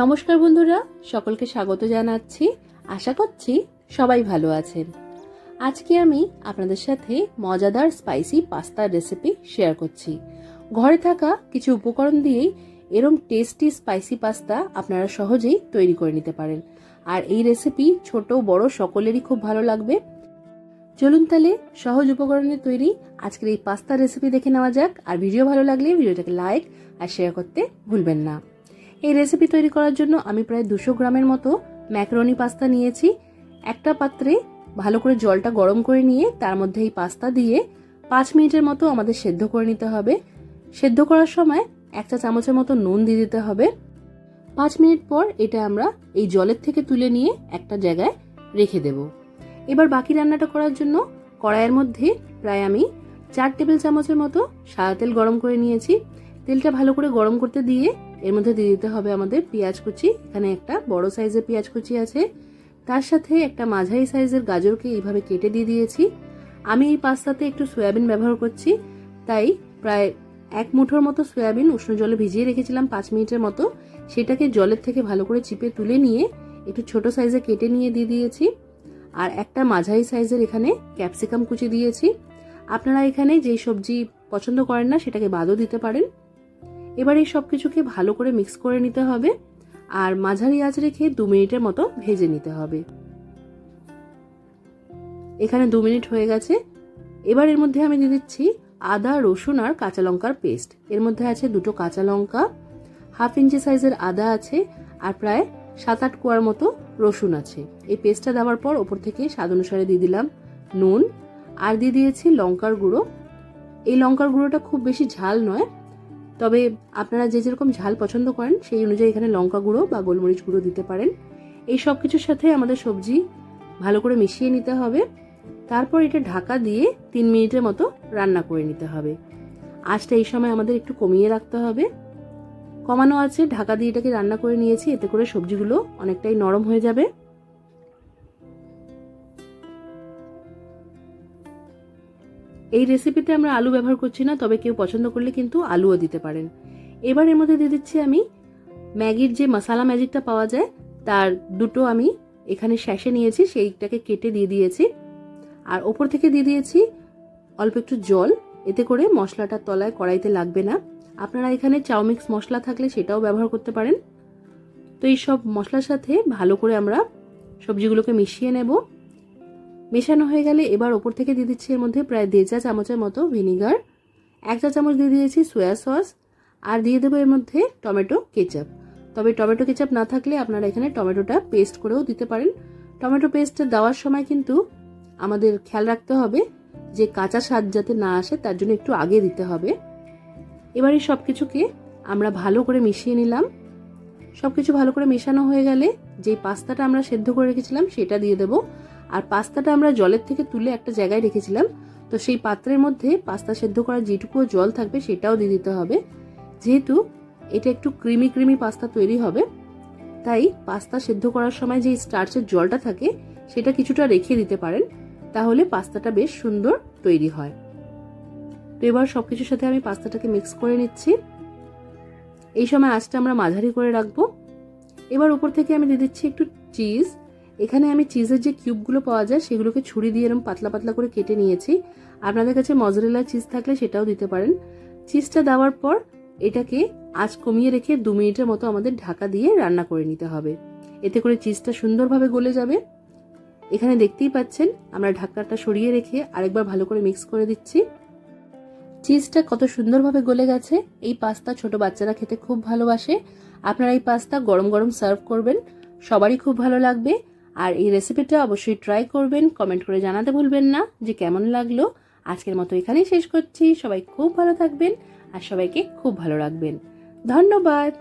নমস্কার বন্ধুরা, সকলকে স্বাগত জানাচ্ছি। আশা করছি সবাই ভালো আছেন। আজকে আমি আপনাদের সাথে মজাদার স্পাইসি পাস্তার রেসিপি শেয়ার করছি। ঘরে থাকা কিছু উপকরণ দিয়েই এরম টেস্টি স্পাইসি পাস্তা আপনারা সহজেই তৈরি করে নিতে পারেন। আর এই রেসিপি ছোট বড় সকলেরই খুব ভালো লাগবে। চলুন তাহলে সহজ উপকরণে তৈরি আজকের এই পাস্তা রেসিপি দেখে নেওয়া যাক। আর ভিডিও ভালো লাগলে ভিডিওটাকে লাইক আর শেয়ার করতে ভুলবেন না। এই রেসিপি তৈরি করার জন্য আমি প্রায় 200 গ্রামের মতো ম্যাকারনি পাস্তা নিয়েছি। একটা পাত্রে ভালো করে জলটা গরম করে নিয়ে তার মধ্যে এই পাস্তা দিয়ে 5 মিনিটের মতো আমাদের সেদ্ধ করে নিতে হবে। সেদ্ধ করার সময় 1 চা চামচের মতো নুন দিয়ে দিতে হবে। 5 মিনিট পর এটা আমরা এই জলের থেকে তুলে নিয়ে একটা জায়গায় রেখে দেব। এবার বাকি রান্নাটা করার জন্য কড়াইয়ের মধ্যে প্রায় আমি 4 টেবিল চামচের মতো সাদা তেল গরম করে নিয়েছি। তেলটা ভালো করে গরম করতে দিয়ে এর মধ্যে দিয়ে দিতে হবে আমাদের পেঁয়াজ কুচি। এখানে একটা বড় সাইজের পেঁয়াজ কুচি আছে, তার সাথে একটা মাঝারি সাইজের গাজরকে এইভাবে কেটে দিয়ে দিয়েছি। আমি এই পাস্তাতে একটু সয়াবিন ব্যবহার করছি, তাই প্রায় 1 মুঠোর মতো সয়াবিন উষ্ণ জলে ভিজিয়ে রেখেছিলাম 5 মিনিটের মতো। সেটাকে জলের থেকে ভালো করে চিপে তুলে নিয়ে একটু ছোট সাইজে কেটে নিয়ে দিয়ে দিয়েছি। আর একটা মাঝারি সাইজের এখানে ক্যাপসিকাম কুচি দিয়েছি। আপনারা এখানে যেই সবজি পছন্দ করেন না সেটাকে বাদও দিতে পারেন। এবার এই সবকিছুকে ভালো করে মিক্স করে নিতে হবে আর মাঝারি আঁচ রেখে 2 মিনিটের মতো ভেজে নিতে হবে। এখানে 2 মিনিট হয়ে গেছে। এবার এর মধ্যে আমি দিয়ে দিচ্ছি আদা, রসুন আর কাঁচা লঙ্কার পেস্ট। এর মধ্যে আছে 2টো কাঁচা লঙ্কা, 1/2 ইঞ্চি সাইজের আদা আছে আর প্রায় 7-8 কোয়ার মতো রসুন আছে। এই পেস্টটা দেওয়ার পর ওপর থেকে স্বাদ অনুসারে দিয়ে দিলাম নুন আর দিয়ে দিয়েছি লঙ্কার গুঁড়ো। এই লঙ্কার গুঁড়োটা খুব বেশি ঝাল নয়, তবে আপনারা যে যেরকম ঝাল পছন্দ করেন সেই অনুযায়ী এখানে লঙ্কা গুঁড়ো বা গোলমরিচ গুঁড়ো দিতে পারেন। এই সব কিছুর সাথে আমাদের সবজি ভালো করে মিশিয়ে নিতে হবে। তারপর এটা ঢাকা দিয়ে 3 মিনিটের মতো রান্না করে নিতে হবে। আঁচটা এই সময় আমাদের একটু কমিয়ে রাখতে হবে। কমানো আছে, ঢাকা দিয়ে এটাকে রান্না করে নিয়েছি। এতে করে সবজিগুলো অনেকটাই নরম হয়ে যাবে। এই রেসিপিতে আমরা আলু ব্যবহার করছি না, তবে কেউ পছন্দ করলে কিন্তু আলুও দিতে পারেন। এবার এর মধ্যে দিয়ে দিচ্ছি আমি ম্যাগির যে মশলা ম্যাজিকটা পাওয়া যায় তার 2টো আমি এখানে স্যাশে নিয়েছি, সেইটাকে কেটে দিয়ে দিয়েছি। আর ওপর থেকে দিয়ে দিয়েছি অল্প একটু জল, এতে করে মশলাটা তলায় কড়াইতে লাগবে না। আপনারা এখানে চাউমিক্স মশলা থাকলে সেটাও ব্যবহার করতে পারেন। তো এই সব মশলার সাথে ভালো করে আমরা সবজিগুলোকে মিশিয়ে নেব। মেশানো হয়ে গেলে এবার ওপর থেকে দিয়ে দিচ্ছি এর মধ্যে প্রায় 1.5 চা চামচের মতো ভিনিগার, 1 চা চামচ দিয়ে দিয়েছি সয়া সস আর দিয়ে দেবো এর মধ্যে টমেটো কেচাপ। তবে টমেটো কেচাপ না থাকলে আপনারা এখানে টমেটোটা পেস্ট করেও দিতে পারেন। টমেটো পেস্টটা দেওয়ার সময় কিন্তু আমাদের খেয়াল রাখতে হবে যে কাঁচা স্বাদ যাতে না আসে, তার জন্য একটু আগে দিতে হবে। এবার এই সবকিছুকে আমরা ভালো করে মিশিয়ে নিলাম। সবকিছু ভালো করে মেশানো হয়ে গেলে যে পাস্তাটা আমরা সেদ্ধ করে রেখেছিলাম সেটা দিয়ে দেবো। আর পাস্তাটা আমরা জলের থেকে তুলে একটা জায়গায় রেখেছিলাম, তো সেই পাত্রের মধ্যে পাস্তা সেদ্ধ করার যেটুকু জল থাকবে সেটাও দিয়ে দিতে হবে। যেহেতু এটা একটু ক্রিমি ক্রিমি পাস্তা তৈরি হবে, তাই পাস্তা সেদ্ধ করার সময় যে স্টার্চের জলটা থাকে সেটা কিছুটা রেখে দিতে পারেন, তাহলে পাস্তাটা বেশ সুন্দর তৈরি হয়। তো এবার সবকিছুর সাথে আমি পাস্তাটাকে মিক্স করে নিচ্ছি। এই সময় আঁচটা আমরা মাঝারি করে রাখবো। এবার উপর থেকে আমি দিয়ে দিচ্ছি একটু চিজ। এখানে আমি চিজের যে কিউবগুলো পাওয়া যায় সেগুলোকে ছুরি দিয়ে এরকম পাতলা পাতলা করে কেটে নিয়েছি। আপনাদের কাছে মজরেলা চিজ থাকলে সেটাও দিতে পারেন। চিজটা দেওয়ার পর এটাকে আঁচ কমিয়ে রেখে 2 মিনিটের মতো আমাদের ঢাকা দিয়ে রান্না করে নিতে হবে। এতে করে চিজটা সুন্দরভাবে গলে যাবে। এখানে দেখতেই পাচ্ছেন আমরা ঢাকাটা সরিয়ে রেখে আরেকবার ভালো করে মিক্স করে দিচ্ছি। চিজটা কত সুন্দরভাবে গলে গেছে। এই পাস্তা ছোট বাচ্চারা খেতে খুব ভালোবাসে। আপনারা এই পাস্তা গরম গরম সার্ভ করবেন, সবারই খুব ভালো লাগবে। আর এই রেসিপিটা অবশ্যই ট্রাই করবেন, কমেন্ট করে জানাতে ভুলবেন না যে কেমন লাগলো। আজকের মতো এখানেই শেষ করছি। সবাই খুব ভালো থাকবেন আর সবাইকে খুব ভালো রাখবেন। ধন্যবাদ।